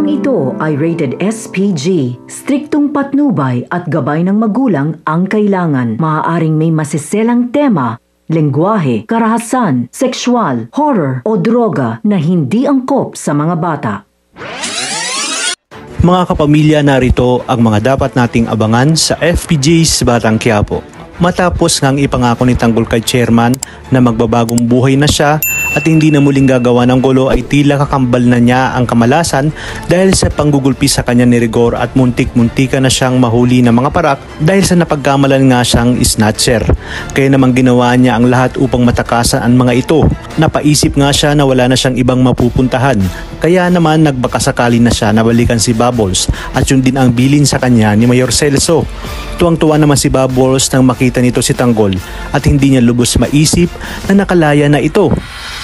Programang ito ay rated SPG. Striktong patnubay at gabay ng magulang ang kailangan. Maaaring may masiselang tema, lengguwahe, karahasan, sexual, horror o droga na hindi angkop sa mga bata. Mga kapamilya, narito ang mga dapat nating abangan sa FPJ's Batang Quiapo. Matapos ngang ipangako ni Tanggol kay Chairman na magbabagong buhay na siya at hindi na muling gagawa ng gulo, ay tila kakambal na niya ang kamalasan dahil sa panggugulpi sa kanya ni Rigor at muntik-muntika na siyang mahuli ng mga parak dahil sa napagkamalan nga siyang snatcher. Kaya naman ginawa niya ang lahat upang matakasan ang mga ito. Napaisip nga siya na wala na siyang ibang mapupuntahan, kaya naman nagbakasakali na siya na balikan si Bubbles at yun din ang bilin sa kanya ni Mayor Celso. Tuwang-tuwa naman si Bubbles nang makita nito si Tanggol at hindi niya lubos maisip na nakalaya na ito.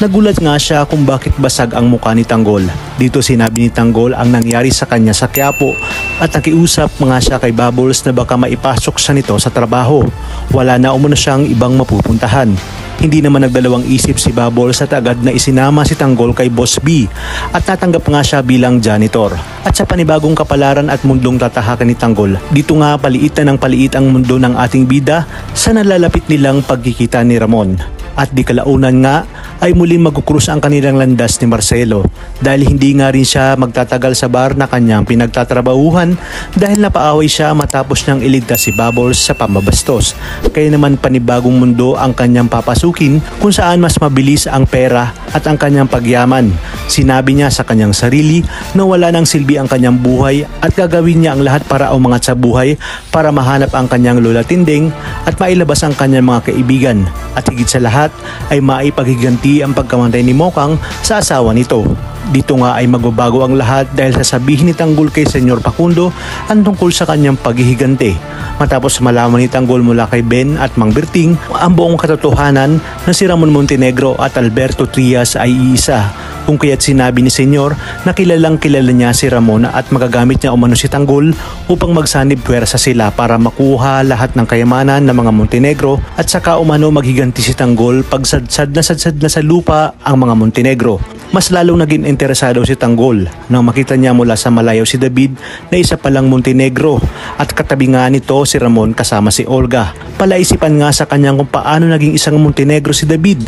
Nagulat nga siya kung bakit basag ang mukha ni Tanggol. Dito sinabi ni Tanggol ang nangyari sa kanya sa Quiapo at nakiusap nga siya kay Bubbles na baka maipasok siya nito sa trabaho. Wala na umano siyang ibang mapupuntahan. Hindi naman nagdalawang isip si Bubbles at agad na isinama si Tanggol kay Boss B at natanggap nga siya bilang janitor. At sa panibagong kapalaran at mundong tatahakan ni Tanggol, dito nga paliit na ng paliit ang mundo ng ating bida sa nalalapit nilang pagkikita ni Ramon. At di kalaunan nga ay muling magkukrus ang kanilang landas ni Marcelo dahil hindi nga rin siya magtatagal sa bar na kanyang pinagtatrabahuhan dahil napaaway siya matapos niyang iligtas si Bubbles sa pambabastos. Kaya naman panibagong mundo ang kanyang papasukin kung saan mas mabilis ang pera at ang kanyang pagyaman. Sinabi niya sa kanyang sarili na wala nang silbi ang kanyang buhay at gagawin niya ang lahat para umangat sa buhay para mahanap ang kanyang lola Tinding at mailabas ang kanyang mga kaibigan. At higit sa lahat ay maipaghiganti ang pagkamatay ni Mokang sa asawa nito. Dito nga ay magbabago ang lahat dahil sasabihin ni Tanggol kay Senyor Facundo ang tungkol sa kanyang paghihigante. Matapos malaman ni Tanggol mula kay Ben at Mang Berting ang buong katotohanan na si Ramon Montenegro at Alberto Trias ay iisa. Kung kaya't sinabi ni Senyor na kilalang kilala niya si Ramon at magagamit niya umano si Tanggol upang magsanib puwersa sila para makuha lahat ng kayamanan ng mga Montenegro at saka umano maghiganti si Tanggol pag sadsad na sa lupa ang mga Montenegro. Mas lalong naging interesado si Tanggol nang makita niya mula sa malayo si David na isa palang Montenegro at katabi nga nito si Ramon kasama si Olga. Palaisipan nga sa kanyang kung paano naging isang Montenegro si David.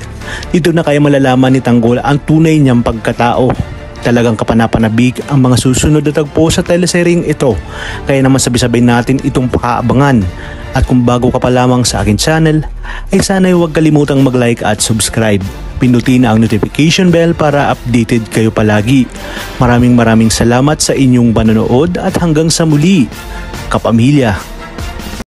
Dito na kaya malalaman ni Tanggol ang tunay niyang pagkatao. Talagang kapanapanabik ang mga susunod na tagpo sa teleseryeng ito. Kaya naman sabay-sabay natin itong pakaabangan. At kung bago ka pa lamang sa akin channel, ay sana'y huwag kalimutang mag-like at subscribe. Pindutin ang notification bell para updated kayo palagi. Maraming salamat sa inyong panonood at hanggang sa muli, kapamilya.